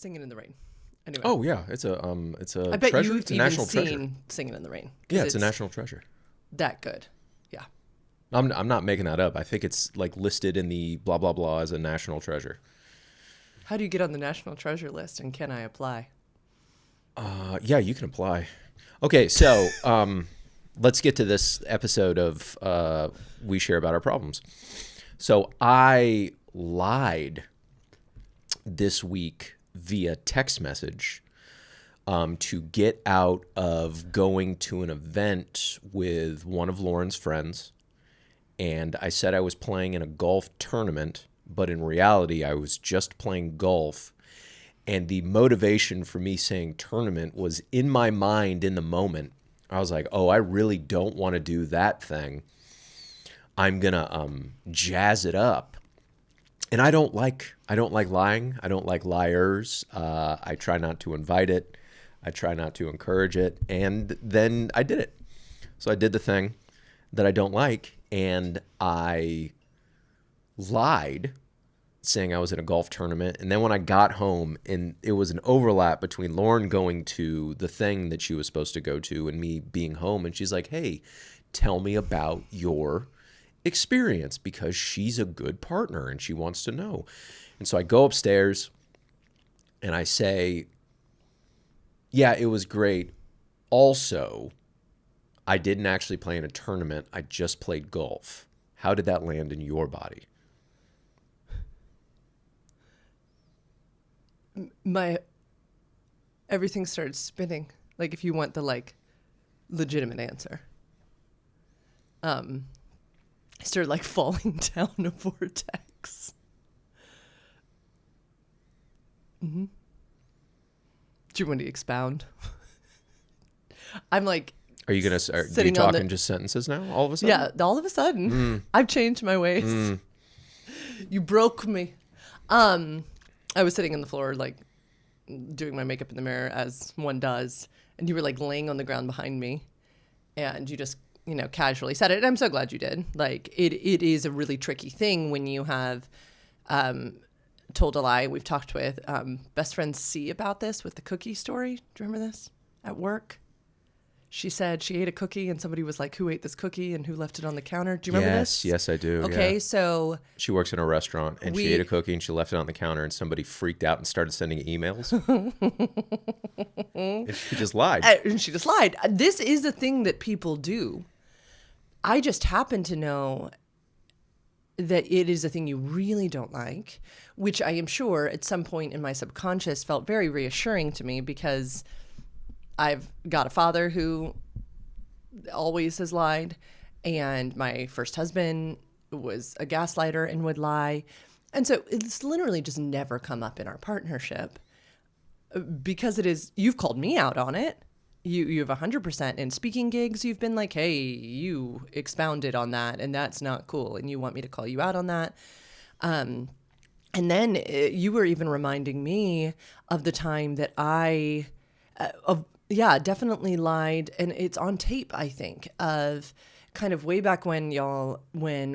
Singing in the Rain. Anyway. Oh yeah, it's a I bet treasure. you've It's a even national seen treasure. Singing in the Rain. Yeah, it's a national treasure. That good. Yeah. I'm not making that up. I think it's like listed in the blah blah blah as a national treasure. How do you get on the National Treasure list, and can I apply? Yeah, you can apply. Okay, so let's get to this episode of We Share About Our Problems. So I lied this week via text message to get out of going to an event with one of Lauren's friends. And I said I was playing in a golf tournament, but in reality, I was just playing golf. And the motivation for me saying tournament was in my mind in the moment. I was like, oh, I really don't want to do that thing. I'm going to jazz it up. And I don't like lying. I don't like liars. I try not to invite it. I try not to encourage it. And then I did it. So I did the thing that I don't like, and I lied saying I was in a golf tournament. And then when I got home, and it was an overlap between Lauren going to the thing that she was supposed to go to and me being home. And she's like, hey, tell me about your experience, because she's a good partner and she wants to know. And so I go upstairs and I say, yeah, it was great. Also, I didn't actually play in a tournament. I just played golf. How did that land in your body? Everything started spinning. Like, if you want the legitimate answer. I started falling down a vortex. Mm-hmm. Do you want to expound? I'm Are you going to, are you talking just sentences now, all of a sudden? Yeah, all of a sudden. I've changed my ways. You broke me. I was sitting on the floor, doing my makeup in the mirror, as one does. And you were, laying on the ground behind me. And you just, casually said it. And I'm so glad you did. It is a really tricky thing when you have told a lie. We've talked with best friend C about this with the cookie story. Do you remember this? At work. She said she ate a cookie and somebody was like, who ate this cookie and who left it on the counter? Do you remember this? Yes, I do. Okay, yeah. so... She works in a restaurant and she ate a cookie and she left it on the counter and somebody freaked out and started sending emails. And she just lied. This is a thing that people do. I just happen to know that it is a thing you really don't like, which I am sure at some point in my subconscious felt very reassuring to me, because I've got a father who always has lied, and my first husband was a gaslighter and would lie. And so it's literally just never come up in our partnership, because it is, you've called me out on it. You have 100% in speaking gigs. You've been like, hey, you expounded on that and that's not cool. And you want me to call you out on that. And then you were even reminding me of the time that I, definitely lied. And it's on tape, I think, of kind of way back when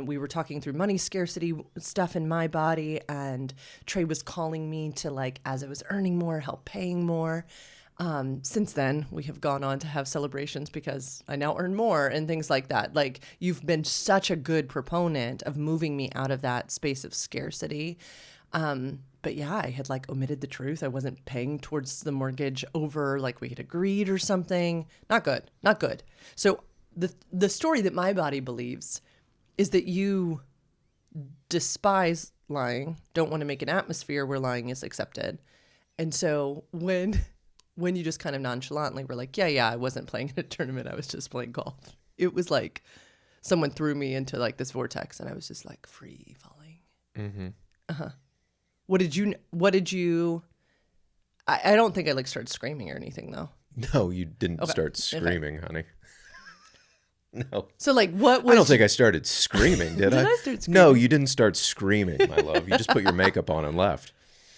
we were talking through money scarcity stuff in my body, and Trey was calling me to, as I was earning more, help paying more. Since then, we have gone on to have celebrations because I now earn more and things like that. You've been such a good proponent of moving me out of that space of scarcity. But yeah, I had omitted the truth. I wasn't paying towards the mortgage over we had agreed or something. Not good. So the story that my body believes is that you despise lying, don't want to make an atmosphere where lying is accepted. And so when you just kind of nonchalantly were like, yeah, I wasn't playing in a tournament, I was just playing golf. It was like someone threw me into this vortex and I was just free falling. Mm-hmm. Uh-huh. What did you, I don't think I started screaming or anything though. No, you didn't start screaming, honey. No. So what was... I don't think I started screaming, did I? Did I start screaming? No, you didn't start screaming, my love. You just put your makeup on and left.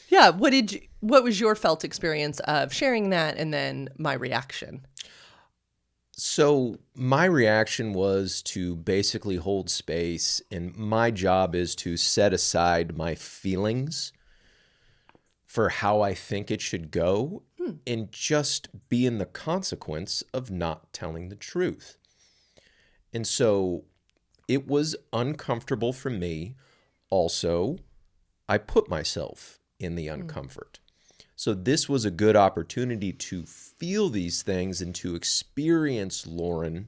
Yeah. What was your felt experience of sharing that and then my reaction? So my reaction was to basically hold space, and my job is to set aside my feelings for how I think it should go and just be in the consequence of not telling the truth. And so it was uncomfortable for me. Also, I put myself in the uncomfort. So this was a good opportunity to feel these things and to experience Lauren,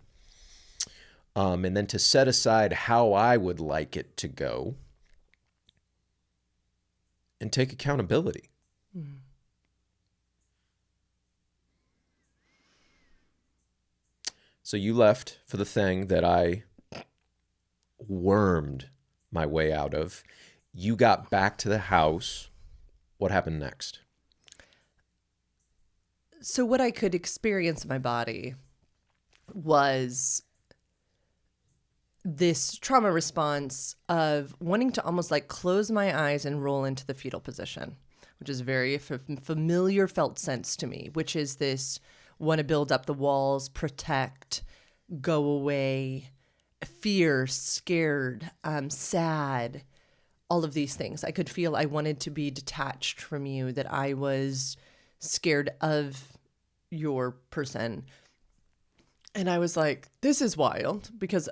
and then to set aside how I would like it to go and take accountability. So you left for the thing that I wormed my way out of. You got back to the house. What happened next? So what I could experience in my body was this trauma response of wanting to almost like close my eyes and roll into the fetal position, which is very familiar felt sense to me, which is this want to build up the walls, protect, go away, fear, scared, sad, all of these things. I could feel I wanted to be detached from you, that I was scared of your person. And I was like, this is wild, because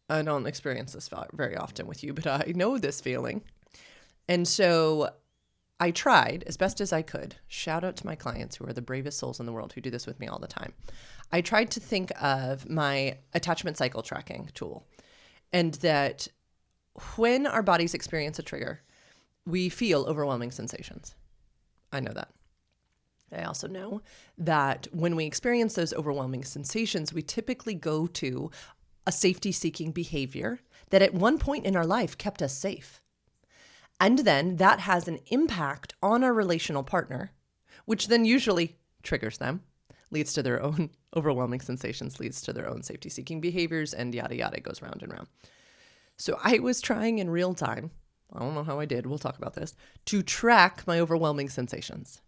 I don't experience this very often with you, but I know this feeling. And so I tried as best as I could. Shout out to my clients who are the bravest souls in the world who do this with me all the time. I tried to think of my attachment cycle tracking tool, and that when our bodies experience a trigger, we feel overwhelming sensations. I know that. I also know that when we experience those overwhelming sensations, we typically go to a safety-seeking behavior that at one point in our life kept us safe. And then that has an impact on our relational partner, which then usually triggers them, leads to their own overwhelming sensations, leads to their own safety-seeking behaviors, and yada, yada, goes round and round. So I was trying in real time, I don't know how I did, we'll talk about this, to track my overwhelming sensations.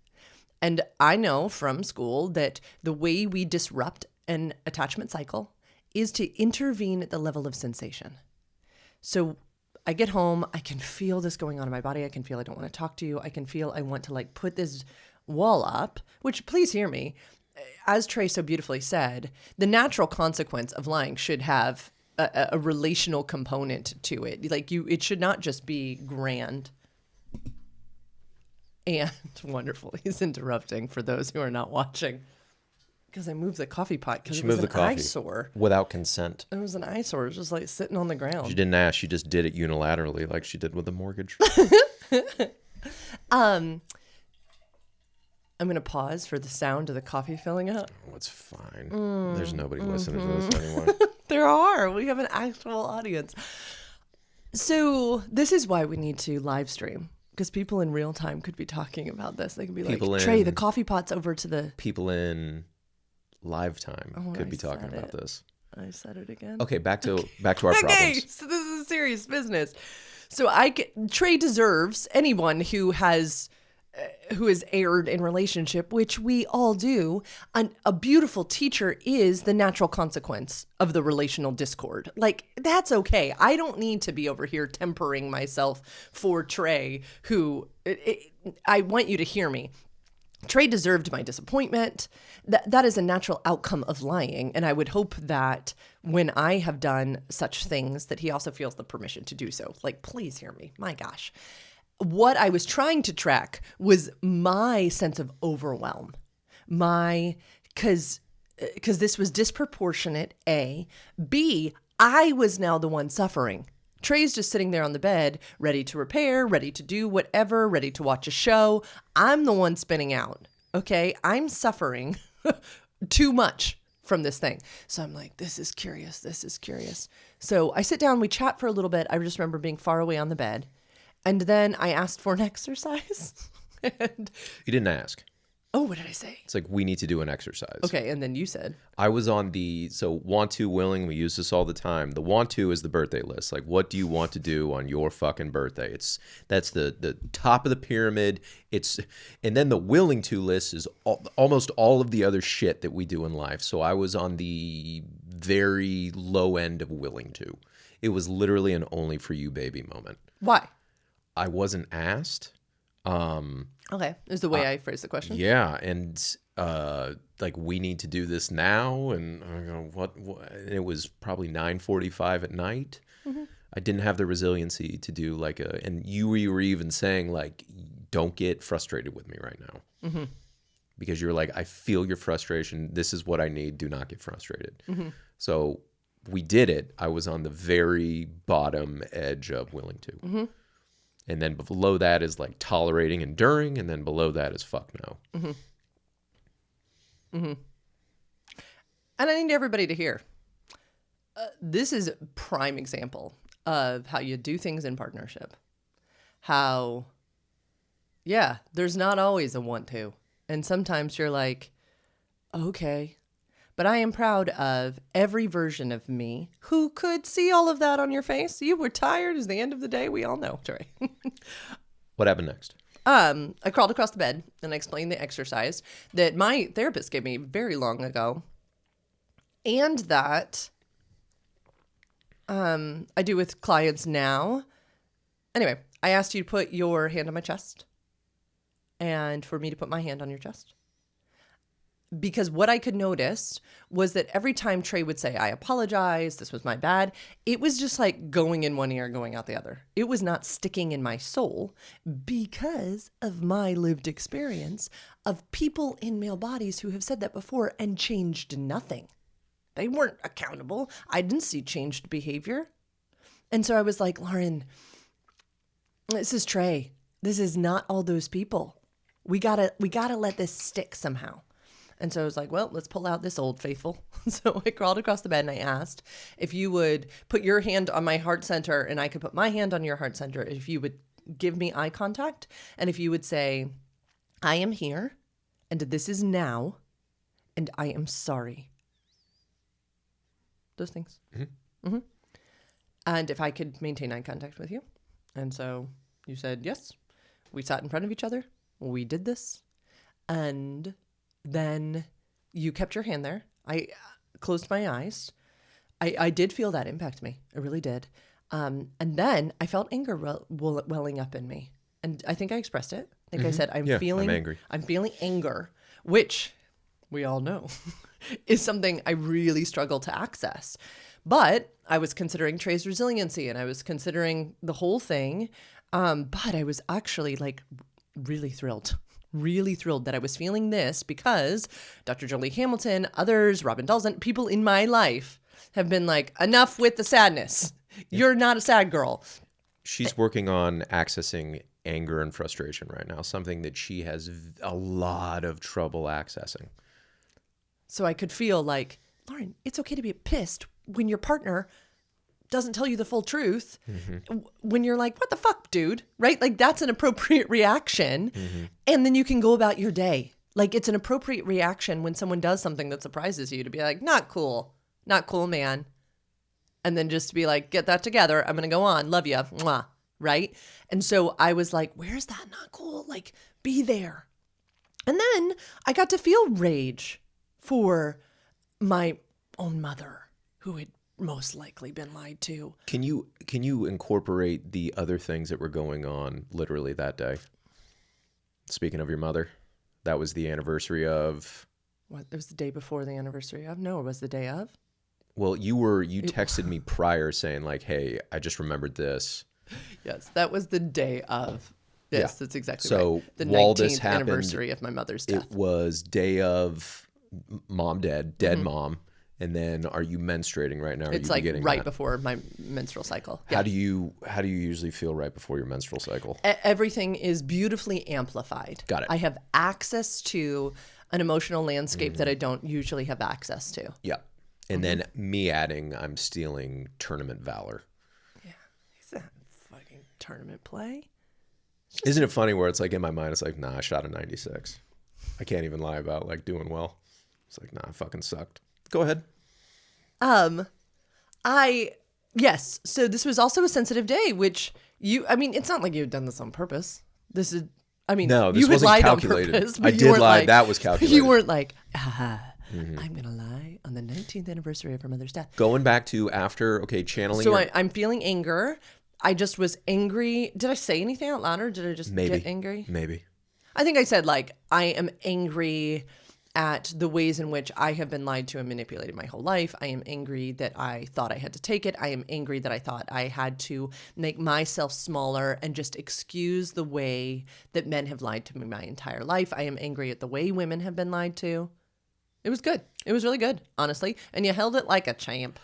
And I know from school that the way we disrupt an attachment cycle is to intervene at the level of sensation. So I get home, I can feel this going on in my body. I can feel I don't want to talk to you. I can feel I want to like put this wall up, which, please hear me, as Trey so beautifully said, the natural consequence of lying should have a relational component to it. Like it should not just be grand and wonderful. He's interrupting for those who are not watching. Because I moved the coffee pot because it was an eyesore. Without consent. It was an eyesore. It was just like sitting on the ground. She didn't ask. She just did it unilaterally like she did with the mortgage. I'm going to pause for the sound of the coffee filling up. Oh, it's fine. There's nobody listening to this anyway. There are. We have an actual audience. So this is why we need to live stream. Because people in real time could be talking about this. They could be Trey, the coffee pot's over to the... People in live time could be talking about this. I said it again. Okay, back to our problems. Okay, so this is serious business. So Trey deserves, anyone who is erred in relationship, which we all do, a beautiful teacher is the natural consequence of the relational discord. Like, that's okay. I don't need to be over here tempering myself for Trey, who, I want you to hear me. Trey deserved my disappointment. That is a natural outcome of lying. And I would hope that when I have done such things, that he also feels the permission to do so. Like, please hear me. My gosh. What I was trying to track was my sense of overwhelm. Because this was disproportionate, A. B, I was now the one suffering. Trey's just sitting there on the bed, ready to repair, ready to do whatever, ready to watch a show. I'm the one spinning out, okay? I'm suffering too much from this thing. So I'm like, this is curious. So I sit down, we chat for a little bit. I just remember being far away on the bed. And then I asked for an exercise. And you didn't ask. Oh, what did I say? It's like, we need to do an exercise. Okay, and then you said? I was on want to, willing, we use this all the time. The want to is the birthday list. Like, what do you want to do on your fucking birthday? That's the top of the pyramid. And then the willing to list is almost all of the other shit that we do in life. So I was on the very low end of willing to. It was literally an only for you baby moment. Why? I wasn't asked. Okay, is the way I phrased the question. Yeah, and like, we need to do this now, and I go, what? And it was probably 9:45 at night. I didn't have the resiliency to do like and you were even saying like, don't get frustrated with me right now. Because you're like, I feel your frustration. This is what I need. Do not get frustrated. So we did it. I was on the very bottom edge of willing to. And then below that is like tolerating, enduring. And then below that is fuck no. And I need everybody to hear. This is a prime example of how you do things in partnership. How, yeah, there's not always a want to. And sometimes you're like, okay. But I am proud of every version of me who could see all of that on your face. You were tired. It's the end of the day. We all know, Trey. What happened next? I crawled across the bed and I explained the exercise that my therapist gave me very long ago. And that I do with clients now. Anyway, I asked you to put your hand on my chest and for me to put my hand on your chest. Because what I could notice was that every time Trey would say, I apologize, this was my bad, it was just like going in one ear, going out the other. It was not sticking in my soul because of my lived experience of people in male bodies who have said that before and changed nothing. They weren't accountable. I didn't see changed behavior. And so I was like, Lauren, this is Trey. This is not all those people. We gotta let this stick somehow. And so I was like, well, let's pull out this old faithful. So I crawled across the bed and I asked if you would put your hand on my heart center and I could put my hand on your heart center. If you would give me eye contact and if you would say, I am here and this is now and I am sorry. Those things. And if I could maintain eye contact with you. And so you said, yes. We sat in front of each other. We did this. And then you kept your hand there. I closed my eyes. I did feel that impact me. I really did. And then I felt anger welling up in me. And I think I expressed it. I think I said, I'm angry. I'm feeling anger, which we all know is something I really struggle to access. But I was considering Trey's resiliency and I was considering the whole thing. But I was actually like really thrilled that I was feeling this because Dr. Jolie Hamilton, others, Robin Dalzin, people in my life have been like, enough with the sadness. You're not a sad girl. She's working on accessing anger and frustration right now, something that she has a lot of trouble accessing. So I could feel like, Lauren, it's okay to be pissed when your partner doesn't tell you the full truth. When you're like, what the fuck, dude? Right? Like that's an appropriate reaction. And then you can go about your day. Like it's an appropriate reaction when someone does something that surprises you to be like, not cool, man. And then just to be like, get that together. I'm going to go on. Love you. Mwah. Right? And so I was like, where's that not cool? Like be there. And then I got to feel rage for my own mother who had most likely been lied to. Can you incorporate the other things that were going on literally that day? Speaking of your mother, that was the anniversary of... What? It was the day before the anniversary of? No, it was the day of? Well, you texted me prior saying like, hey, I just remembered this. Yes, that was the day of. Yes, yeah. That's exactly right. So the while 19th this happened, anniversary of my mother's death. It was day of mom dead mom. And then are you menstruating right now? It's like right before my menstrual cycle. Yeah. How do you usually feel right before your menstrual cycle? Everything is beautifully amplified. Got it. I have access to an emotional landscape that I don't usually have access to. Yeah. And then me adding, I'm stealing tournament valor. Yeah. Is that fucking tournament play? Isn't it funny where it's like in my mind, it's like, nah, I shot a 96. I can't even lie about like doing well. It's like, nah, I fucking sucked. Go ahead. Yes. So this was also a sensitive day, which it's not like you had done this on purpose. No, this you had lied calculated. On purpose. I did lie. Like, that was calculated. You weren't like, I'm going to lie on the 19th anniversary of her mother's death. Going back to after, channeling. So I'm feeling anger. I just was angry. Did I say anything out loud or did I just Maybe. get angry? Maybe. I think I said, like, I am angry at the ways in which I have been lied to and manipulated my whole life. I am angry that I thought I had to take it. I am angry that I thought I had to make myself smaller and just excuse the way that men have lied to me my entire life. I am angry at the way women have been lied to. It was good. It was really good, honestly. And you held it like a champ.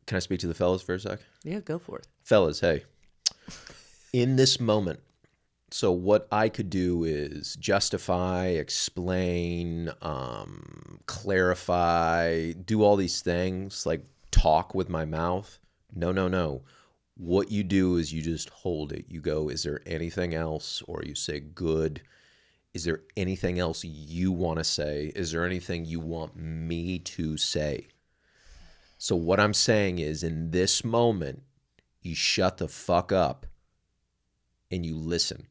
Can I speak to the fellas for a sec? Yeah, go for it. Fellas, hey. In this moment, so what I could do is justify, explain, clarify, do all these things, like talk with my mouth. No. What you do is you just hold it. You go, is there anything else? Or you say, good. Is there anything else you want to say? Is there anything you want me to say? So what I'm saying is, in this moment, you shut the fuck up and you listen.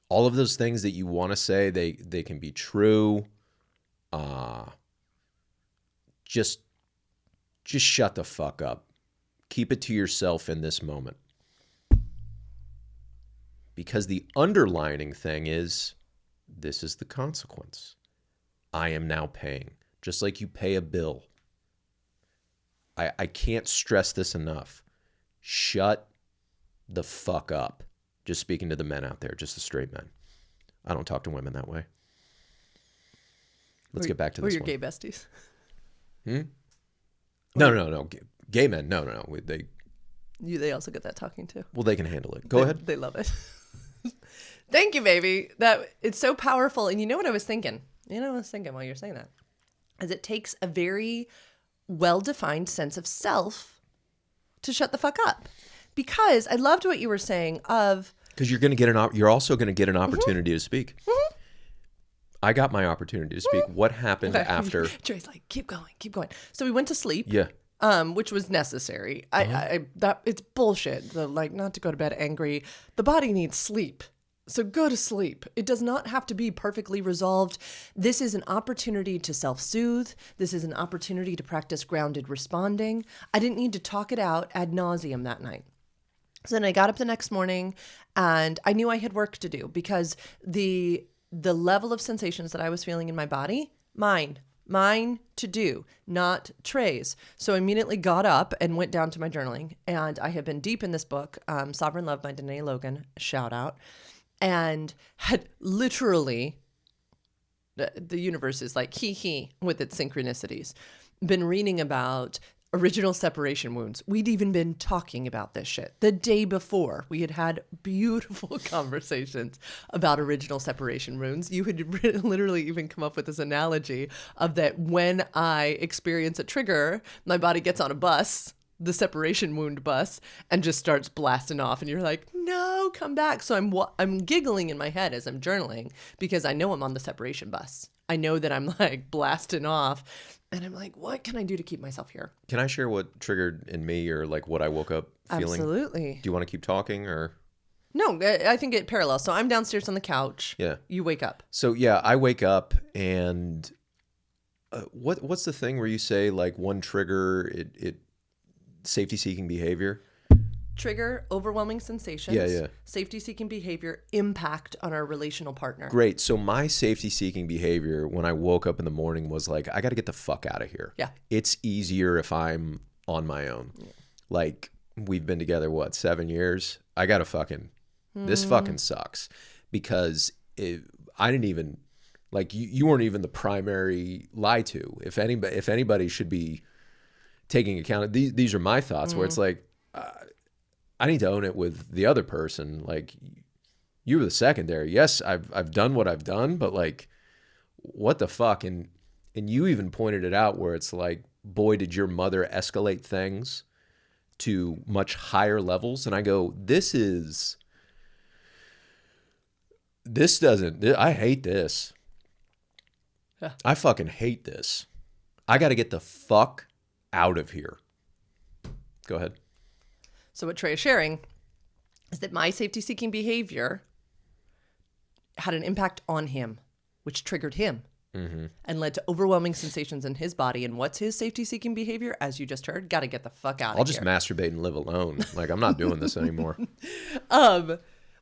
All of those things that you want to say, they can be true. Just shut the fuck up. Keep it to yourself in this moment. Because the underlining thing is, this is the consequence. I am now paying. Just like you pay a bill. I can't stress this enough. Shut the fuck up. Just speaking to the men out there, just the straight men. I don't talk to women that way. Let's get back to this one. Or your gay besties. No. Gay men, no. They also get that talking too. Well, they can handle it. Go ahead. They love it. Thank you, baby. It's so powerful. And you know what I was thinking? You know what I was thinking while you're saying that? Is it takes a very well-defined sense of self to shut the fuck up. Because I loved what you were saying of... Because you're also going to get an opportunity to speak. Mm-hmm. I got my opportunity to speak. What happened after? Trey's like, keep going. So we went to sleep. Yeah. Which was necessary. It's bullshit. Not to go to bed angry. The body needs sleep. So go to sleep. It does not have to be perfectly resolved. This is an opportunity to self-soothe. This is an opportunity to practice grounded responding. I didn't need to talk it out ad nauseum that night. So then I got up the next morning and I knew I had work to do because the level of sensations that I was feeling in my body, mine to do, not Trey's. So I immediately got up and went down to my journaling. And I have been deep in this book, Sovereign Love by Danae Logan, shout out, and had literally, the universe is like hee with its synchronicities, been reading about original separation wounds. We'd even been talking about this shit the day before. We had beautiful conversations about original separation wounds. You had literally even come up with this analogy of that when I experience a trigger, my body gets on a bus, the separation wound bus, and just starts blasting off. And you're like, no, come back. So I'm giggling in my head as I'm journaling because I know I'm on the separation bus. I know that I'm like blasting off. And I'm like, what can I do to keep myself here? Can I share what triggered in me or like what I woke up feeling? Absolutely. Do you want to keep talking or? No, I think it parallels. So I'm downstairs on the couch. Yeah. You wake up. So yeah, I wake up and what's the thing where you say like one trigger, it safety-seeking behavior? Trigger, overwhelming sensations. Yeah. Safety-seeking behavior, impact on our relational partner. Great. So my safety-seeking behavior when I woke up in the morning was like, I got to get the fuck out of here. Yeah. It's easier if I'm on my own. Yeah. Like we've been together, 7 years? I got to this fucking sucks because I didn't even, like you weren't even the primary lie to. If anybody should be taking account of these are my thoughts where it's like, I need to own it with the other person. Like you were the secondary. Yes, I've done what I've done, but like, what the fuck? And you even pointed it out where it's like, boy, did your mother escalate things to much higher levels. And I go, I hate this. Yeah. I fucking hate this. I got to get the fuck out of here. Go ahead. So what Trey is sharing is that my safety-seeking behavior had an impact on him, which triggered him. and led to overwhelming sensations in his body. And what's his safety-seeking behavior? As you just heard, got to get the fuck out I'll of just here. masturbate and live alone. Like, I'm not doing this anymore.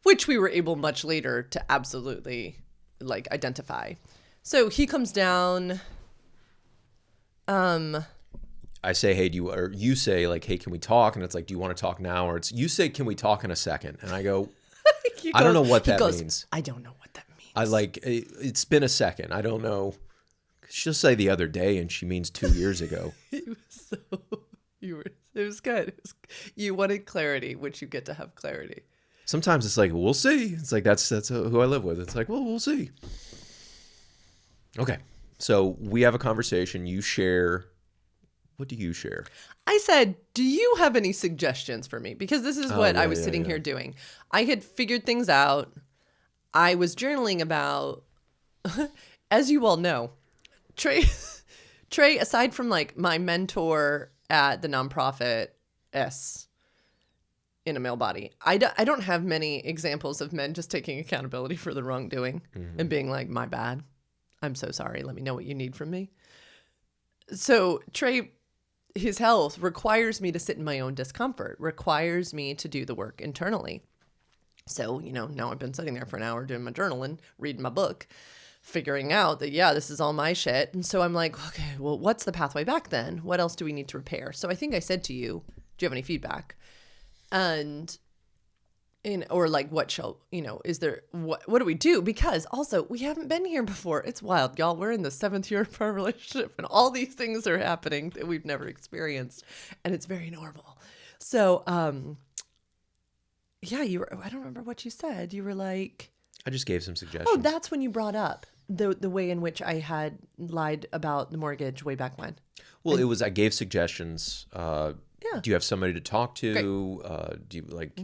Which we were able much later to absolutely like identify. So he comes down. I say, hey, or you say like, hey, can we talk? And it's like, do you want to talk now? Or it's, you say, can we talk in a second? And I go, I don't know what that means. I don't know what that means. I like, it's been a second. I don't know. She'll say the other day and she means 2 years ago. It was good. You wanted clarity, which you get to have clarity. Sometimes it's like, we'll see. It's like, that's who I live with. It's like, well, we'll see. Okay. So we have a conversation. You share. What do you share? I said, do you have any suggestions for me? Because this is what I was sitting here doing. I had figured things out. I was journaling about, as you all know, Trey, aside from like my mentor at the nonprofit in a male body, I don't have many examples of men just taking accountability for the wrongdoing and being like, my bad. I'm so sorry. Let me know what you need from me. So Trey, his health requires me to sit in my own discomfort, requires me to do the work internally. So, now I've been sitting there for an hour doing my journaling, reading my book, figuring out that, this is all my shit. And so I'm like, okay, well, what's the pathway back then? What else do we need to repair? So I think I said to you, do you have any feedback? Or like, what is there, what do we do? Because also we haven't been here before. It's wild, y'all. We're in the 7th year of our relationship and all these things are happening that we've never experienced. And it's very normal. So, I don't remember what you said. You were like, I just gave some suggestions. oh, that's when you brought up the way in which I had lied about the mortgage way back when. Well, I gave suggestions. Do you have somebody to talk to? Do you like?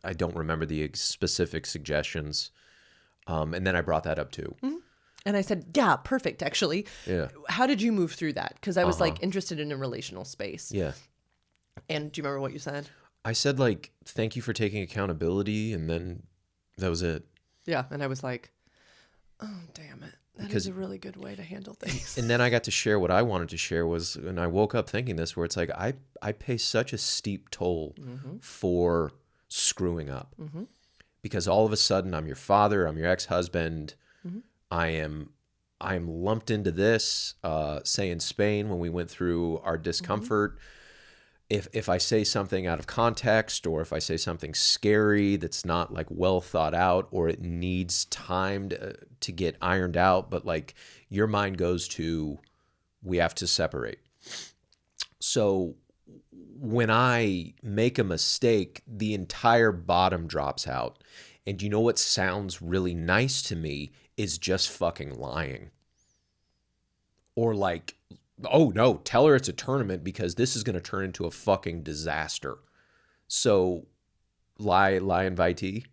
I don't remember the specific suggestions. And then I brought that up too. And I said, yeah, perfect. Actually, Yeah. How did you move through that? Because I was like interested in a relational space. Yeah. And do you remember what you said? I said like, thank you for taking accountability, and then that was it. Yeah, and I was like, oh damn it. That is a really good way to handle things. And then I got to share what I wanted to share was, and I woke up thinking this, where it's like, I pay such a steep toll for screwing up. Because all of a sudden I'm your father, I'm your ex-husband. I am lumped into this, say in Spain when we went through our discomfort. If I say something out of context, or if I say something scary that's not like well thought out, or it needs time to get ironed out, but like your mind goes to, we have to separate. So when I make a mistake, the entire bottom drops out. And you know what sounds really nice to me is just fucking lying. Or like, oh no, tell her it's a tournament because this is going to turn into a fucking disaster. So lie invitee.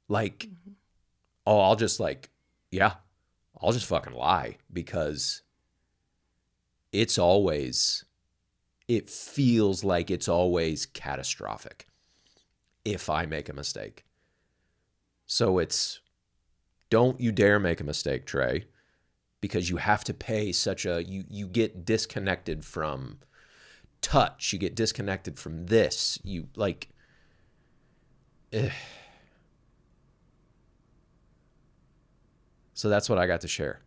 Like, oh, I'll just fucking lie because it feels like it's always catastrophic if I make a mistake. So don't you dare make a mistake, Trey. Because you have to pay you get disconnected from touch. You get disconnected from this. You like, So that's what I got to share.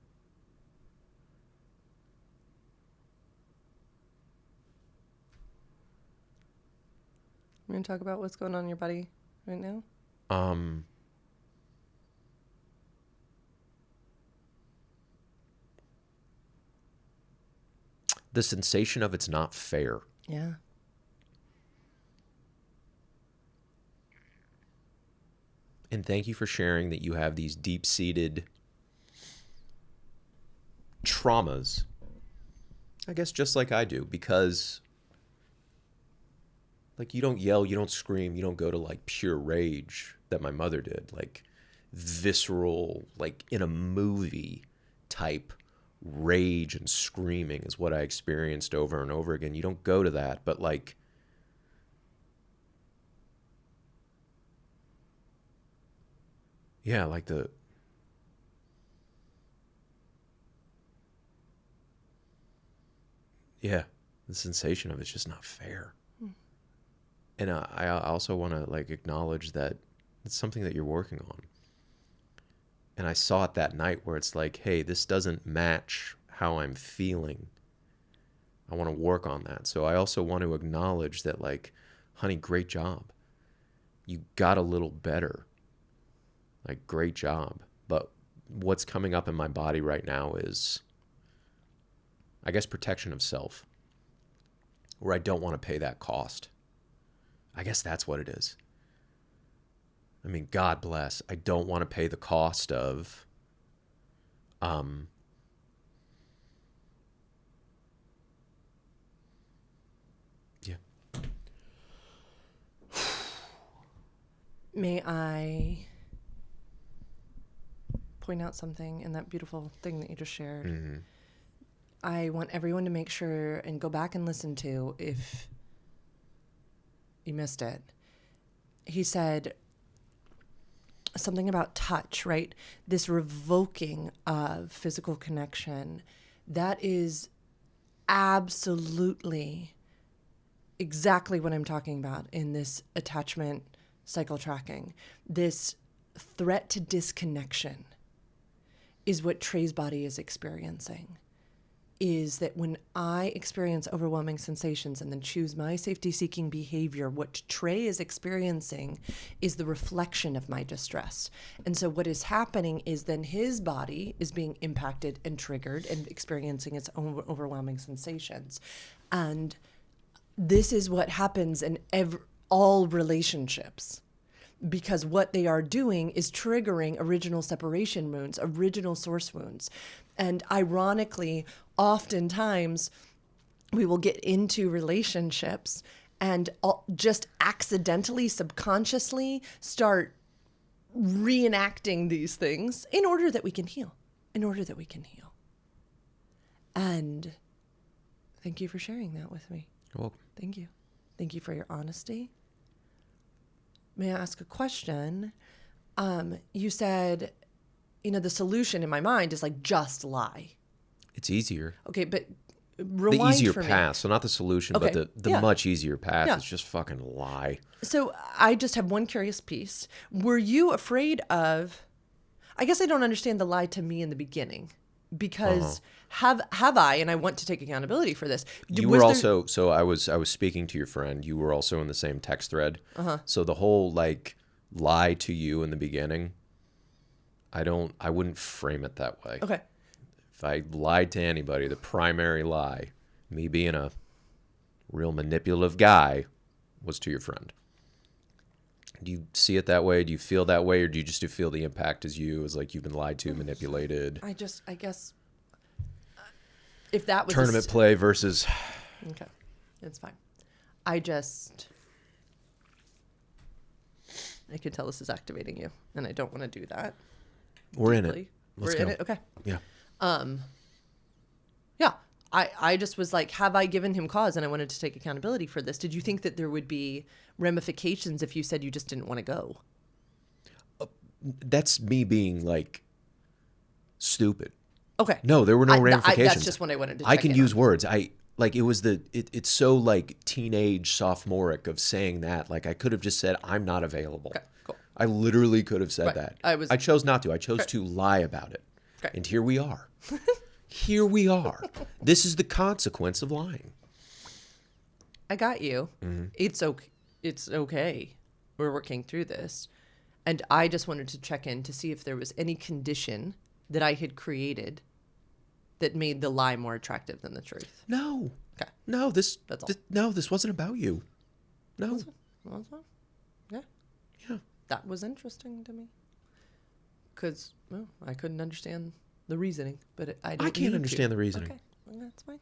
You want to talk about what's going on in your body right now? The sensation of it's not fair. Yeah. And thank you for sharing that you have these deep-seated traumas. I guess just like I do, because like you don't yell, you don't scream, you don't go to like pure rage that my mother did, like visceral, like in a movie type rage and screaming is what I experienced over and over again. You don't go to that, but like, yeah, like Yeah, the sensation of it's just not fair. And I also want to like acknowledge that it's something that you're working on. And I saw it that night where it's like, hey, this doesn't match how I'm feeling. I want to work on that. So I also want to acknowledge that, like, honey, great job. You got a little better. Like, great job. But what's coming up in my body right now is, I guess, protection of self, where I don't want to pay that cost. I guess that's what it is. I mean, God bless. I don't want to pay the cost of, yeah. May I point out something in that beautiful thing that you just shared? Mm-hmm. I want everyone to make sure and go back and listen to if you missed it. He said something about touch, right? This revoking of physical connection. That is absolutely exactly what I'm talking about in this attachment cycle tracking. This threat to disconnection is what Trey's body is experiencing. Is that when I experience overwhelming sensations and then choose my safety-seeking behavior, what Trey is experiencing is the reflection of my distress. And so what is happening is then his body is being impacted and triggered and experiencing its own overwhelming sensations. And this is what happens in all relationships. Because what they are doing is triggering original separation wounds, original source wounds. And ironically, oftentimes we will get into relationships and just accidentally, subconsciously start reenacting these things in order that we can heal, And thank you for sharing that with me. You're welcome. Thank you. Thank you for your honesty. May I ask a question? You said, the solution in my mind is like, just lie. It's easier. Okay, but The rewind easier for me. path. So not the solution, Okay, but the yeah. much easier path Yeah. is just fucking lie. So I just have one curious piece. Were you afraid of, I guess I don't understand the lie to me in the beginning, because have I, and I want to take accountability for this. You were also, so I was speaking to your friend. You were also in the same text thread. So the whole like lie to you in the beginning, I wouldn't frame it that way. Okay. If I lied to anybody, the primary lie, me being a real manipulative guy, was to your friend. Do you see it that way? Do you feel that way? Or do you just feel the impact as like you've been lied to, manipulated? I guess if that was Tournament play versus... Okay, it's fine. I could tell this is activating you, and I don't want to do that. We're deeply. in it. Let's We're go. in it? Okay. Yeah. Yeah. I just was like, have I given him cause? And I wanted to take accountability for this. Did you think that there would be ramifications if you said you just didn't want to go? That's me being like stupid. Okay. No, there were no ramifications. That's just what I wanted to check I can in use on. words. It's so like teenage sophomoric of saying that. Like I could have just said, I'm not available. Okay, cool. I literally could have said Right. that. I chose not to. I chose to lie about it. Okay. And here we are. Here we are. This is the consequence of lying. I got you. Mm-hmm. It's okay. We're working through this. And I just wanted to check in to see if there was any condition that I had created that made the lie more attractive than the truth. No. Okay. No, That's all. No, this wasn't about you. No. Well, yeah. Yeah. That was interesting to me. Because, I couldn't understand the reasoning, but I didn't can't understand the reasoning. Okay, well, that's fine.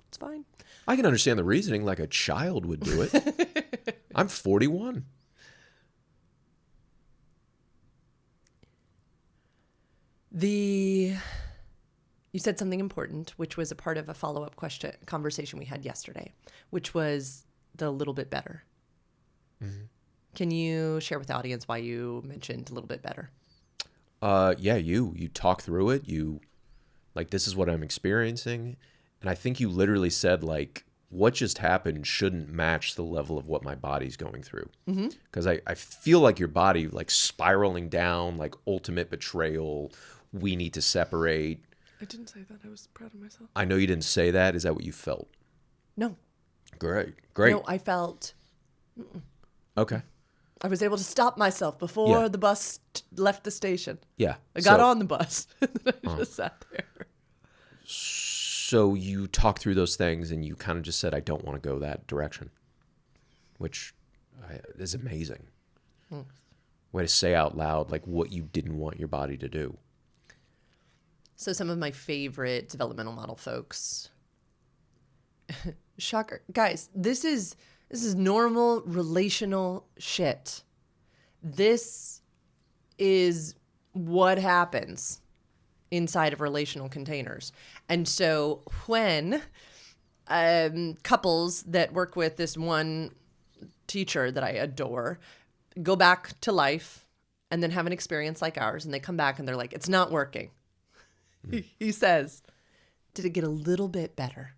It's fine. I can understand the reasoning like a child would do it. I'm 41. You said something important, which was a part of a follow-up conversation we had yesterday, which was the little bit better. Mm-hmm. Can you share with the audience why you mentioned a little bit better? Yeah, you talk through it. You like, this is what I'm experiencing. And I think you literally said, like, what just happened shouldn't match the level of what my body's going through. Because I feel like your body, like, spiraling down, like, ultimate betrayal. We need to separate. I didn't say that. I was proud of myself. I know you didn't say that. Is that what you felt? No. Great. No, I felt... Okay. I was able to stop myself before the bus left the station. Yeah. I got on the bus. And I just sat there. So you talked through those things and you kind of just said, I don't want to go that direction, which is amazing. Way to say out loud, like, what you didn't want your body to do. So some of my favorite developmental model folks. Shocker. Guys, this is normal relational shit. This is what happens inside of relational containers. And so when couples that work with this one teacher that I adore go back to life and then have an experience like ours, and they come back and they're like, it's not working. He says, did it get a little bit better?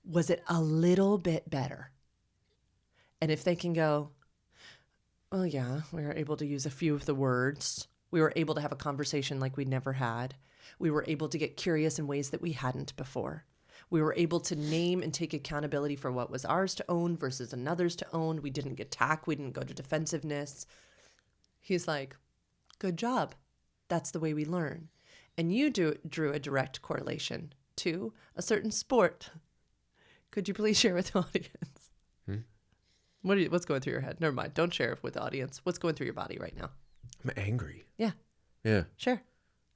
Was it a little bit better? And if they can go, well, yeah, we were able to use a few of the words. We were able to have a conversation like we'd never had. We were able to get curious in ways that we hadn't before. We were able to name and take accountability for what was ours to own versus another's to own. We didn't attack. We didn't go to defensiveness. He's like, good job. That's the way we learn. And you drew a direct correlation to a certain sport. Could you please share with the audience? What's going through your head? Never mind. Don't share it with the audience. What's going through your body right now? I'm angry. Yeah. Yeah. Sure.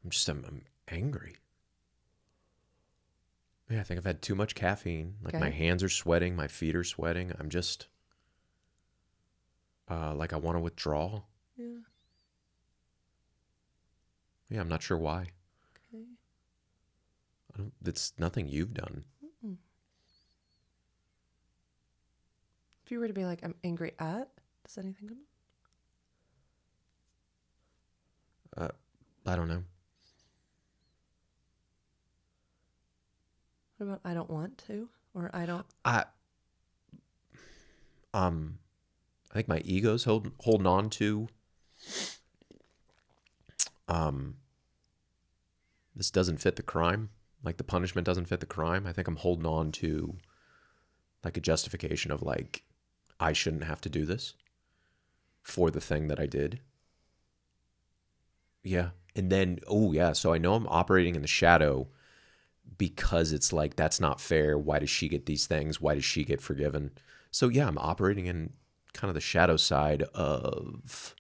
I'm angry. Yeah, I think I've had too much caffeine. Like, my hands are sweating. My feet are sweating. I'm just, like, I want to withdraw. Yeah. Yeah, I'm not sure why. Okay. It's nothing you've done. Mm-mm. If you were to be like, I'm angry at, does anything come up? I don't know. What about I don't want to? Or I don't... I think my ego's holding on to this doesn't fit the crime. Like, the punishment doesn't fit the crime. I think I'm holding on to, like, a justification of, like, I shouldn't have to do this for the thing that I did. Yeah. And then, so I know I'm operating in the shadow because it's like, that's not fair. Why does she get these things? Why does she get forgiven? So yeah, I'm operating in kind of the shadow side of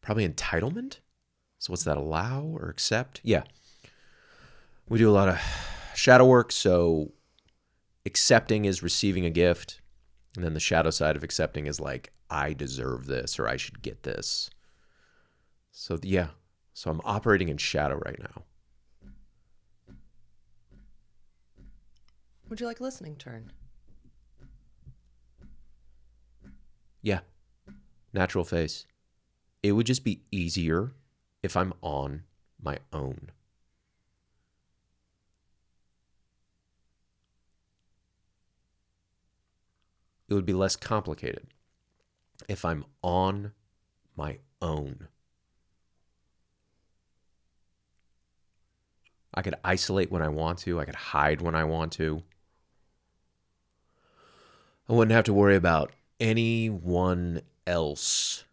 probably entitlement. So what's that, allow or accept? Yeah. We do a lot of shadow work. So accepting is receiving a gift. And then the shadow side of accepting is like, I deserve this or I should get this. So yeah. So I'm operating in shadow right now. Would you like a listening turn? Yeah. Natural face. It would just be easier if I'm on my own. It would be less complicated if I'm on my own. I could isolate when I want to. I could hide when I want to. I wouldn't have to worry about anyone else.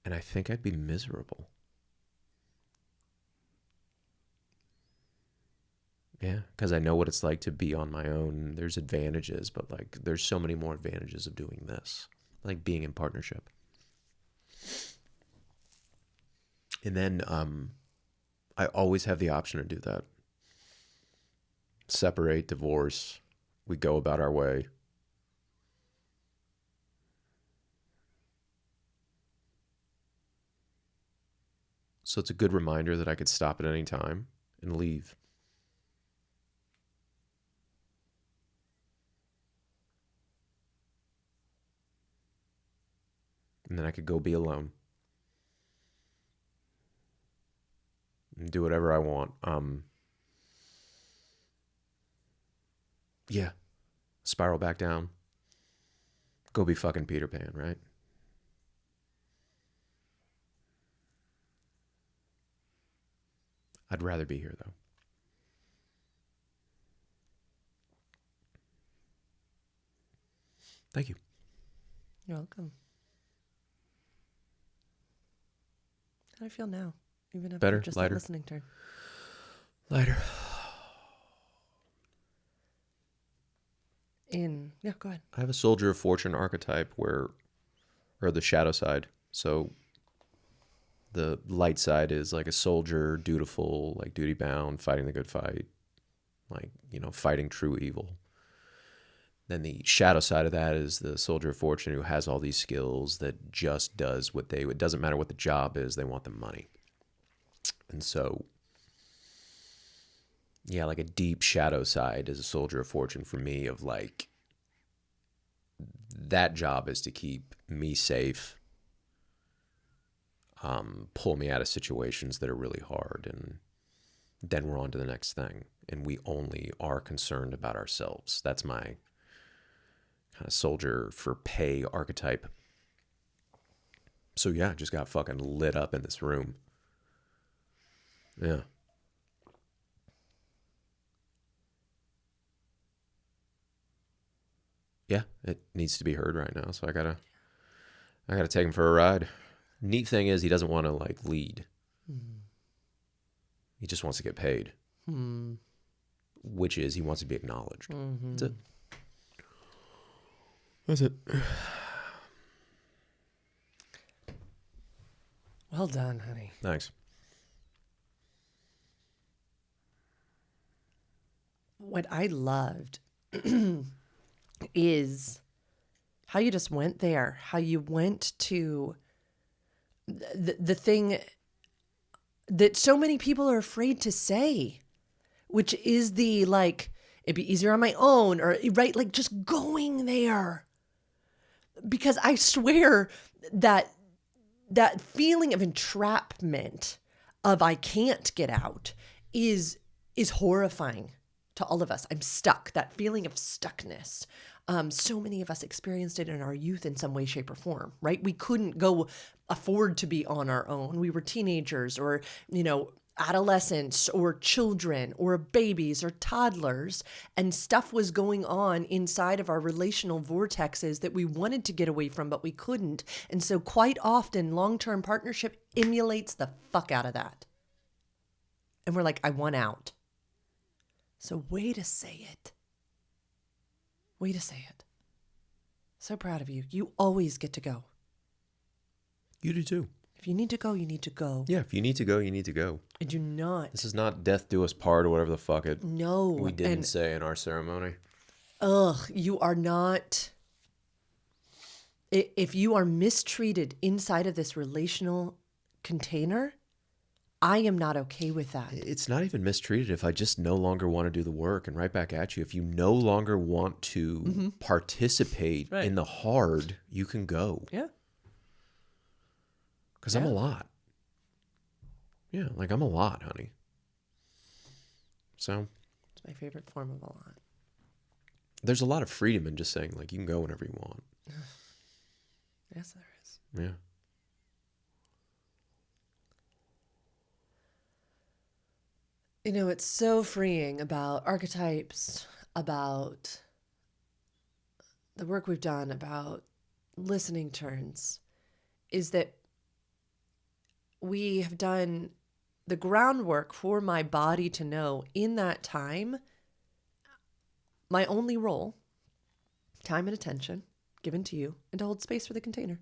And I think I'd be miserable. Yeah, because I know what it's like to be on my own. There's advantages, but like there's so many more advantages of doing this, like being in partnership. And then I always have the option to do that. Separate, divorce, we go about our way. So it's a good reminder that I could stop at any time and leave. and then I could go be alone and do whatever I want. Yeah, spiral back down. Go be fucking Peter Pan, right? I'd rather be here, though. Thank you. You're welcome. How do I feel now? Even after Better, just lighter. that listening turn. Lighter. Yeah, go ahead. I have a soldier of fortune archetype or the shadow side. So the light side is like a soldier, dutiful, like duty bound, fighting the good fight, like, fighting true evil. Then the shadow side of that is the soldier of fortune who has all these skills that just does it doesn't matter what the job is, they want the money. And so, yeah, like a deep shadow side is a soldier of fortune for me of like, that job is to keep me safe, pull me out of situations that are really hard, and then we're on to the next thing. And we only are concerned about ourselves. That's my kind of soldier for pay archetype. So yeah, I just got fucking lit up in this room. Yeah. Yeah, it needs to be heard right now. So I gotta take him for a ride. Neat thing is he doesn't want to like lead. He just wants to get paid. Which is he wants to be acknowledged. That's it. That's it. Well done, honey. Thanks. What I loved is how you just went there, how you went to the thing that so many people are afraid to say, which is the like, it'd be easier on my own, or right, like just going there. Because I swear that feeling of entrapment of I can't get out is horrifying to all of us. I'm stuck. That feeling of stuckness. So many of us experienced it in our youth in some way, shape, or form, right? We couldn't go afford to be on our own. We were teenagers or, adolescents or children or babies or toddlers, and stuff was going on inside of our relational vortexes that we wanted to get away from, but we couldn't. And so quite often long-term partnership emulates the fuck out of that. And we're like, I want out. So way to say it. Way to say it. So proud of you. You always get to go. You do too. If you need to go, you need to go. Yeah, if you need to go, you need to go. I do not. This is not death do us part or whatever the fuck it No. we didn't say in our ceremony. You are not. If you are mistreated inside of this relational container, I am not okay with that. It's not even mistreated if I just no longer want to do the work, and right back at you. If you no longer want to participate in the hard, you can go. Yeah. Because I'm a lot. Yeah, like I'm a lot, honey. So. It's my favorite form of a lot. There's a lot of freedom in just saying, like, you can go whenever you want. Yes, there is. Yeah. It's so freeing about archetypes, about the work we've done, about listening turns, is that we have done the groundwork for my body to know in that time, my only role, time and attention given to you, and to hold space for the container.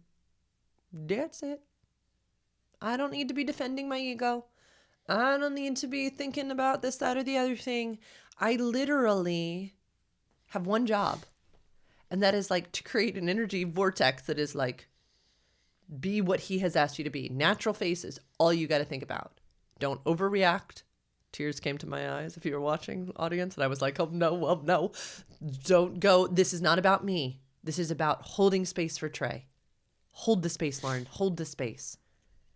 That's it. I don't need to be defending my ego. I don't need to be thinking about this, that, or the other thing. I literally have one job, and that is like to create an energy vortex that is like, be what he has asked you to be. Natural face is all you got to think about. Don't overreact. Tears came to my eyes if you were watching, audience, and I was like, oh no. Don't go. This is not about me. This is about holding space for Trey. Hold the space, Lauren. Hold the space.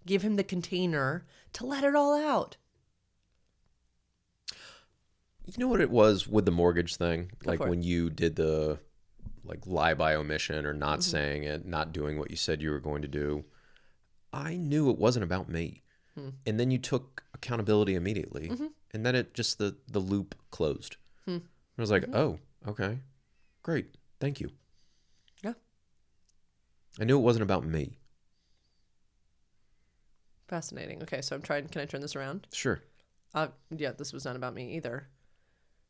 Give him the container to let it all out. You know what it was with the mortgage thing? Like for it. when you did the lie by omission or not saying it, not doing what you said you were going to do. I knew it wasn't about me. And then you took accountability immediately. And then it just the loop closed. I was like, oh, okay. Great. Thank you. Yeah. I knew it wasn't about me. Fascinating. Okay, so can I turn this around? Sure. Yeah, this was not about me either.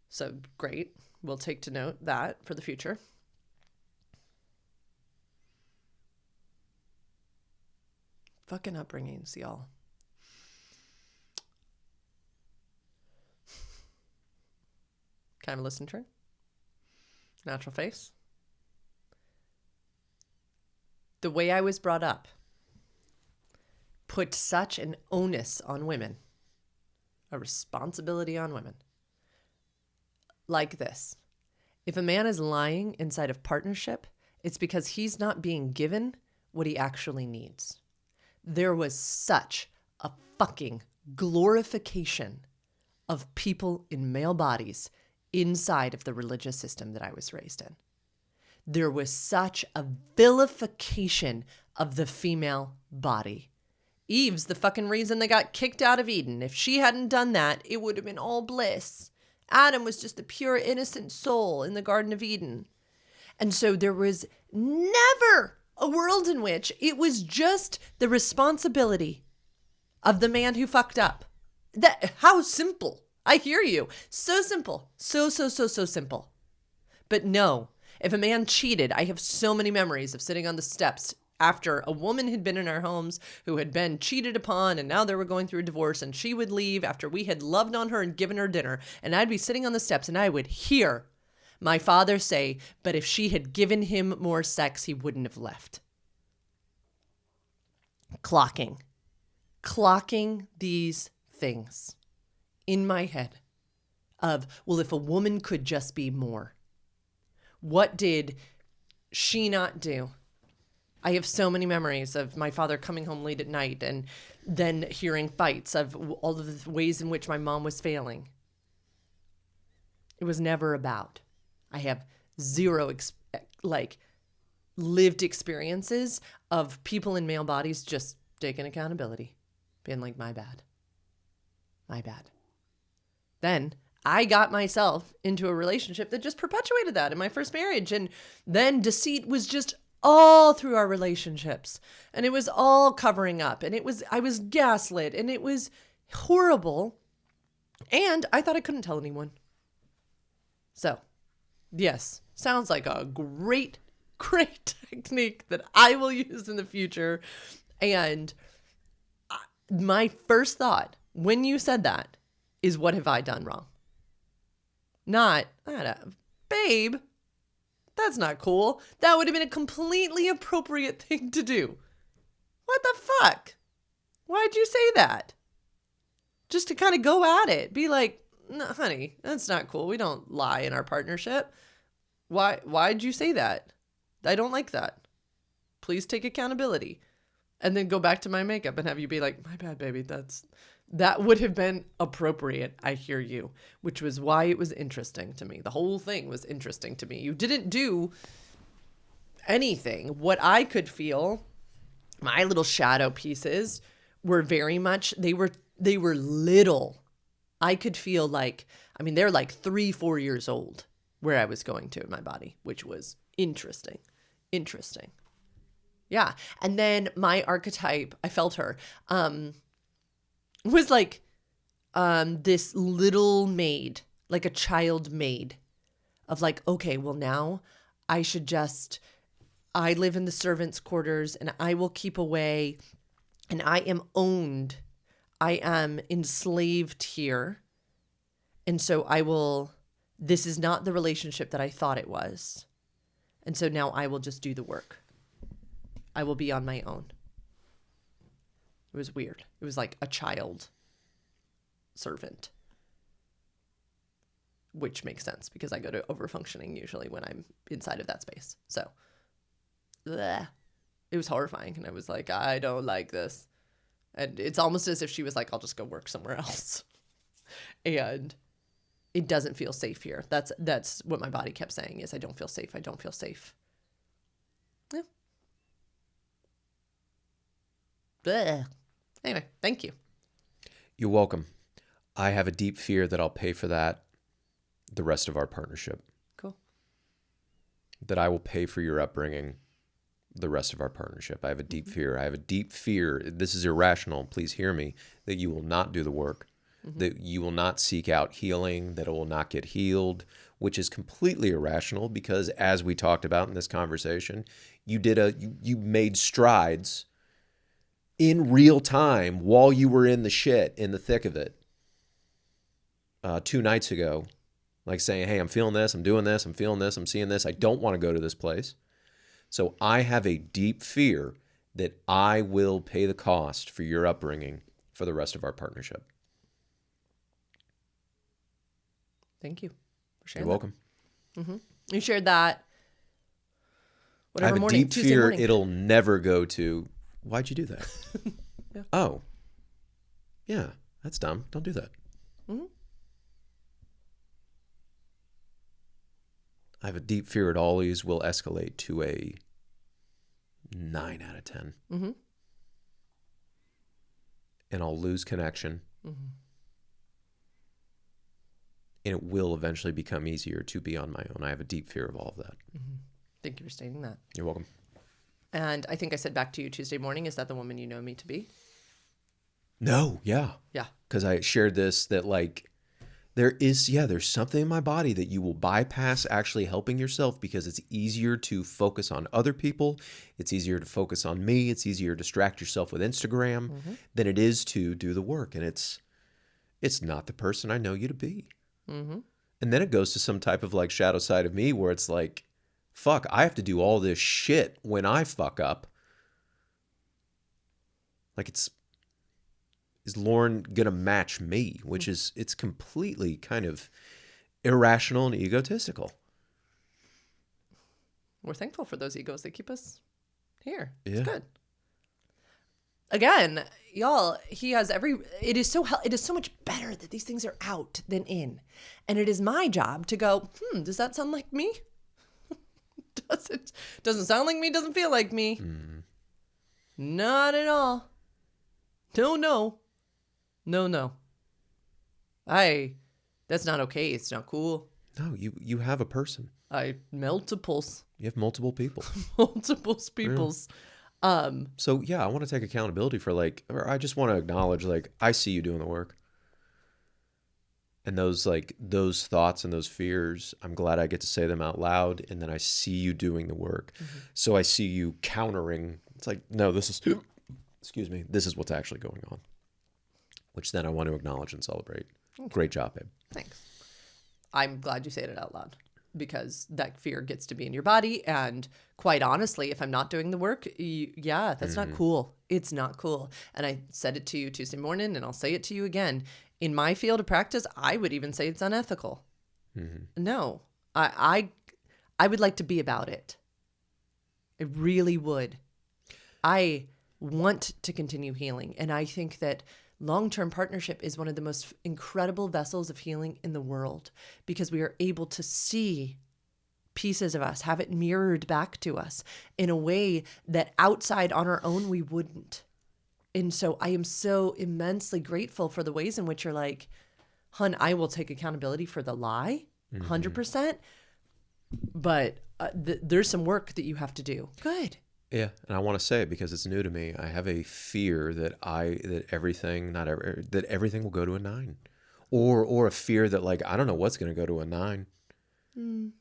So great. We'll take to note that for the future. Fucking upbringings, y'all. Can I have a listen turn? Natural face. The way I was brought up put such an onus on women, a responsibility on women. Like this. If a man is lying inside of partnership, it's because he's not being given what he actually needs. There was such a fucking glorification of people in male bodies inside of the religious system that I was raised in. There was such a vilification of the female body. Eve's the fucking reason they got kicked out of Eden. If she hadn't done that, it would have been all bliss. Adam was just a pure, innocent soul in the Garden of Eden. And so there was never a world in which it was just the responsibility of the man who fucked up. How simple. I hear you. So simple. So simple. But no, if a man cheated, I have so many memories of sitting on the steps after a woman had been in our homes who had been cheated upon, and now they were going through a divorce, and she would leave after we had loved on her and given her dinner, and I'd be sitting on the steps and I would hear my father say, but if she had given him more sex, he wouldn't have left. Clocking these things in my head of, well, if a woman could just be more, what did she not do? I have so many memories of my father coming home late at night and then hearing fights of all of the ways in which my mom was failing. It was never about. I have zero lived experiences of people in male bodies just taking accountability, being like, my bad. Then I got myself into a relationship that just perpetuated that in my first marriage. And then deceit was just all through our relationships, and it was all covering up, and I was gaslit, and it was horrible. And I thought I couldn't tell anyone. So, yes, sounds like a great technique that I will use in the future. And my first thought when you said that is, what have I done wrong? Not, babe, that's not cool. That would have been a completely appropriate thing to do. What the fuck? Why'd you say that? Just to kind of go at it. Be like, no, honey, that's not cool. We don't lie in our partnership. Why'd you say that? I don't like that. Please take accountability. And then go back to my makeup and have you be like, my bad, baby. That would have been appropriate. I hear you, which was why it was interesting to me. The whole thing was interesting to me. You didn't do anything. What I could feel, my little shadow pieces were very much, they were little. I could feel like, they're like 3-4 years old where I was going to in my body, which was interesting. Yeah. And then my archetype, I felt her, was like this little maid, like a child maid of like, okay, well now I live in the servants' quarters and I will keep away and I am owned. I am enslaved here. And so this is not the relationship that I thought it was. And so now I will just do the work. I will be on my own. It was weird. It was like a child servant, which makes sense because I go to overfunctioning usually when I'm inside of that space. So, bleh. It was horrifying. And I was like, I don't like this. And it's almost as if she was like, I'll just go work somewhere else. And it doesn't feel safe here. That's what my body kept saying is I don't feel safe. I don't feel safe. Yeah. Blech. Anyway, thank you. You're welcome. I have a deep fear that I'll pay for that the rest of our partnership. Cool. That I will pay for your upbringing the rest of our partnership. I have a deep fear. I have a deep fear. This is irrational. Please hear me. That you will not do the work. That you will not seek out healing. That it will not get healed, which is completely irrational because, as we talked about in this conversation, you made strides in real time while you were in the shit, in the thick of it. 2 nights ago, like saying, hey, I'm feeling this, I'm doing this, I'm feeling this, I'm seeing this. I don't want to go to this place. So I have a deep fear that I will pay the cost for your upbringing for the rest of our partnership. Thank you for sharing. You're welcome. You shared that. I have a morning, deep Tuesday fear morning. it'll never go to, why'd you do that? Yeah. Oh, yeah, that's dumb. Don't do that. I have a deep fear it always will escalate to a 9 out of 10. And I'll lose connection. And it will eventually become easier to be on my own. I have a deep fear of all of that. Thank you for stating that. You're welcome. And I think I said back to you Tuesday morning, is that the woman you know me to be? No, yeah. Yeah. Because I shared this that like there's something in my body that you will bypass actually helping yourself because it's easier to focus on other people. It's easier to focus on me. It's easier to distract yourself with Instagram than it is to do the work. And it's not the person I know you to be. And then it goes to some type of like shadow side of me where it's like, fuck, I have to do all this shit when I fuck up. Like is Lauren going to match me? Which is, it's completely kind of irrational and egotistical. We're thankful for those egos that keep us here. Yeah. It's good. Again, y'all, it is so much better that these things are out than in. And it is my job to go, does that sound like me? Doesn't sound like me, doesn't feel like me. Not at all. No. That's not okay. It's not cool. No, you have a person. Multiples. You have multiple people. Multiples peoples. So yeah, I want to take accountability for or I just want to acknowledge I see you doing the work. And those thoughts and those fears, I'm glad I get to say them out loud. And then I see you doing the work. So I see you countering. It's like, no, this is what's actually going on. Which then I want to acknowledge and celebrate. Okay. Great job, babe. Thanks. I'm glad you said it out loud because that fear gets to be in your body. And quite honestly, if I'm not doing the work, that's not cool. It's not cool. And I said it to you Tuesday morning and I'll say it to you again. In my field of practice, I would even say it's unethical. No, I would like to be about it. I really would. I want to continue healing. And I think that long-term partnership is one of the most incredible vessels of healing in the world because we are able to see pieces of us, have it mirrored back to us in a way that outside on our own we wouldn't. And so I am so immensely grateful for the ways in which you're like, hun, I will take accountability for the lie, 100%. But there's some work that you have to do. Good. Yeah, and I want to say it because it's new to me. I have a fear that everything will go to a 9, or a fear that I don't know what's going to go to a 9. And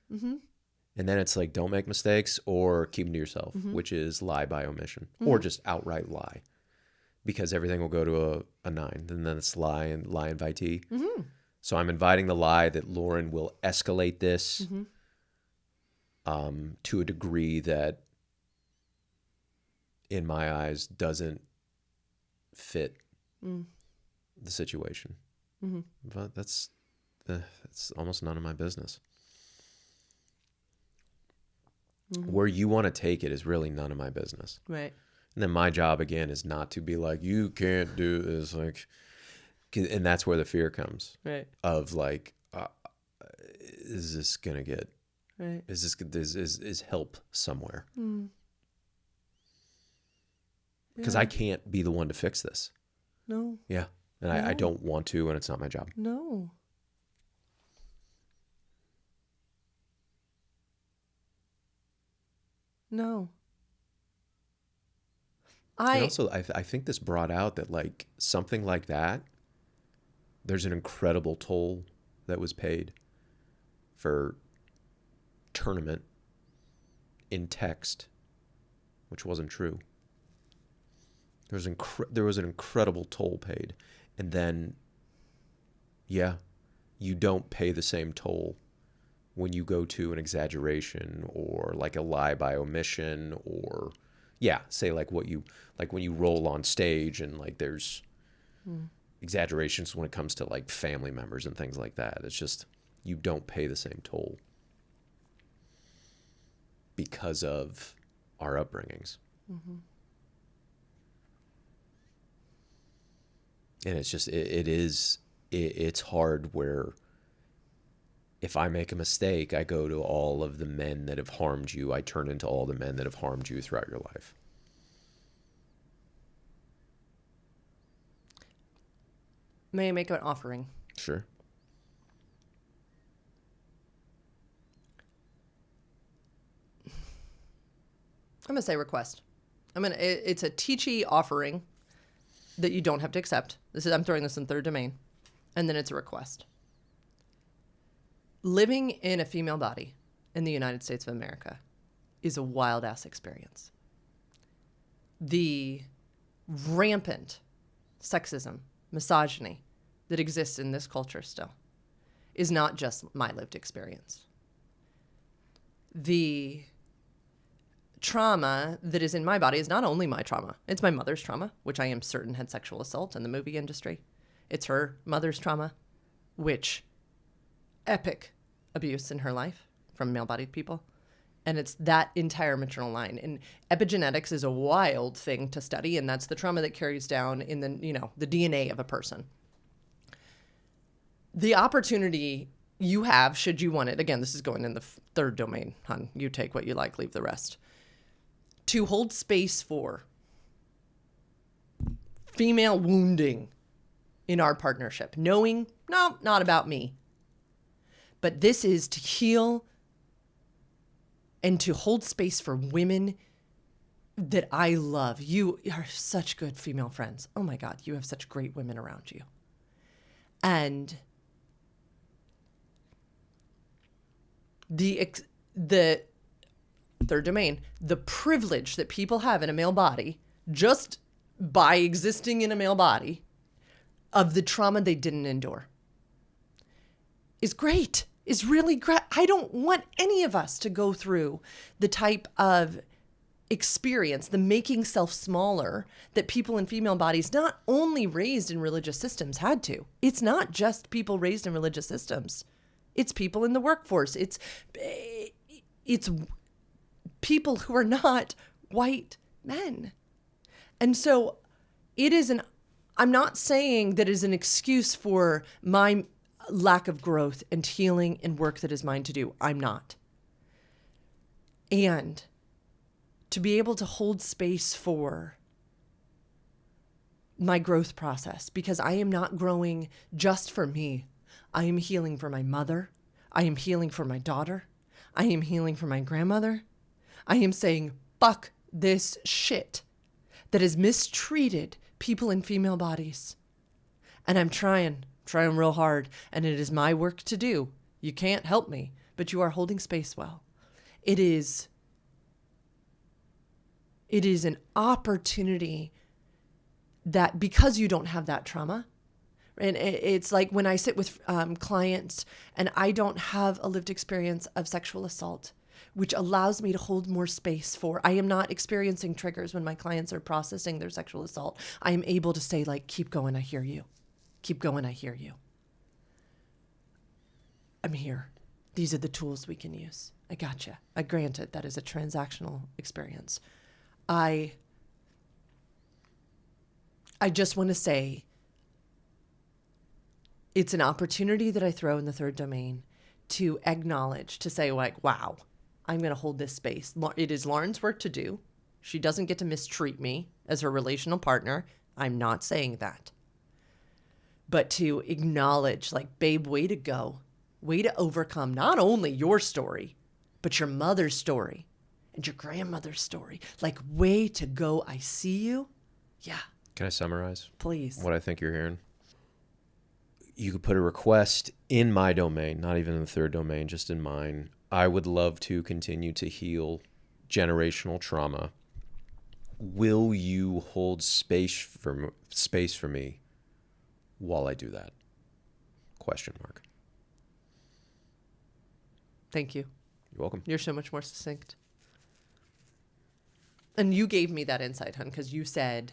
then it's like, don't make mistakes or keep them to yourself, which is lie by omission or just outright lie. Because everything will go to a 9. And then it's lie invitee. So I'm inviting the lie that Lauren will escalate this to a degree that, in my eyes, doesn't fit the situation. But that's almost none of my business. Where you want to take it is really none of my business. Right. And then my job again is not to be like, you can't do this, like, and that's where the fear comes. Right. Of like, is this gonna get? Right. Is help somewhere? Mm. Because I can't be the one to fix this. No. Yeah, and I don't want to, and it's not my job. No. No. And also, I think this brought out that like something like that, there's an incredible toll that was paid for tournament in text, which wasn't true. There was an incredible toll paid, and then, yeah, you don't pay the same toll when you go to an exaggeration or like a lie by omission, or say like when you roll on stage and like there's exaggerations when it comes to like family members and things like that. It's just you don't pay the same toll because of our upbringings. Mm-hmm. And it's just it's hard where if I make a mistake, I go to all of the men that have harmed you. I turn into all the men that have harmed you throughout your life. May I make an offering? Sure. I'm going to say request. It's a teachy offering that you don't have to accept. I'm throwing this in third domain. And then it's a request. Living in a female body in the United States of America is a wild ass experience. The rampant sexism, misogyny that exists in this culture still is not just my lived experience. The trauma that is in my body is not only my trauma. It's my mother's trauma, which I am certain had sexual assault in the movie industry. It's her mother's trauma, which epic abuse in her life from male-bodied people. And it's that entire maternal line. And epigenetics is a wild thing to study, and that's the trauma that carries down in the DNA of a person. The opportunity you have, should you want it, again, this is going in the third domain, hon. You take what you like, leave the rest. To hold space for female wounding in our partnership, knowing, no, not about me. But this is to heal and to hold space for women that I love. You are such good female friends. Oh my God, you have such great women around you. And the third domain, the privilege that people have in a male body, just by existing in a male body, of the trauma they didn't endure, is great. Is really great. I don't want any of us to go through the type of experience, the making self smaller that people in female bodies, not only raised in religious systems, had to. It's not just people raised in religious systems. It's people in the workforce. It's people who are not white men. And so I'm not saying that is an excuse for my lack of growth and healing and work that is mine to do. I'm not. And to be able to hold space for my growth process, because I am not growing just for me. I am healing for my mother. I am healing for my daughter. I am healing for my grandmother. I am saying, fuck this shit that has mistreated people in female bodies. And I'm trying real hard, and it is my work to do. You can't help me, but you are holding space well. It is an opportunity that, because you don't have that trauma, and it's like when I sit with clients and I don't have a lived experience of sexual assault, which allows me to hold more space for, I am not experiencing triggers when my clients are processing their sexual assault. I am able to say, like, keep going, I hear you. Keep going, I hear you. I'm here. these are the tools we can use. I gotcha. I grant it. That is a transactional experience. I just want to say it's an opportunity that I throw in the third domain to acknowledge, to say like, wow, I'm going to hold this space. It is Lauren's work to do. She doesn't get to mistreat me as her relational partner. I'm not saying that. But to acknowledge, like, babe, way to go. Way to overcome not only your story, but your mother's story and your grandmother's story. Like, way to go. I see you. Yeah. Can I summarize? Please. What I think you're hearing? You could put a request in my domain, not even in the third domain, just in mine. I would love to continue to heal generational trauma. Will you hold space for me while I do that? Question mark. Thank you. You're welcome. You're so much more succinct. And you gave me that insight, hun, because you said,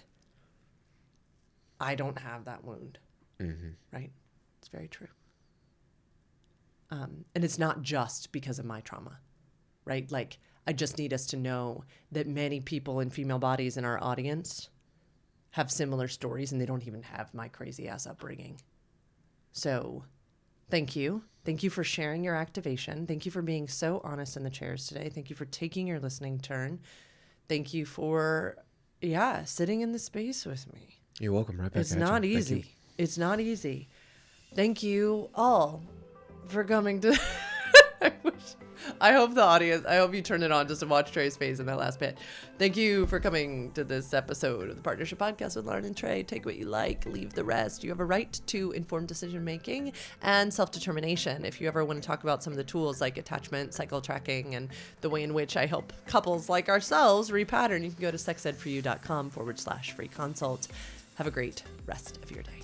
I don't have that wound. Mm-hmm. Right? It's very true. And it's not just because of my trauma, right? Like, I just need us to know that many people in female bodies in our audience have similar stories, and they don't even have my crazy ass upbringing. So thank you. Thank you for sharing your activation. Thank you for being so honest in the chairs today. Thank you for taking your listening turn. Thank you for, sitting in the space with me. You're welcome. Right back. It's not easy. It's not easy. Thank you all for coming to... I hope you turn it on just to watch Trey's face in that last bit. Thank you for coming to this episode of the Partnership Podcast with Lauren and Trey. Take what you like, leave the rest. You have a right to informed decision making and self-determination. If you ever want to talk about some of the tools like attachment, cycle tracking, and the way in which I help couples like ourselves repattern, you can go to sexedforyou.com/free consult. Have a great rest of your day.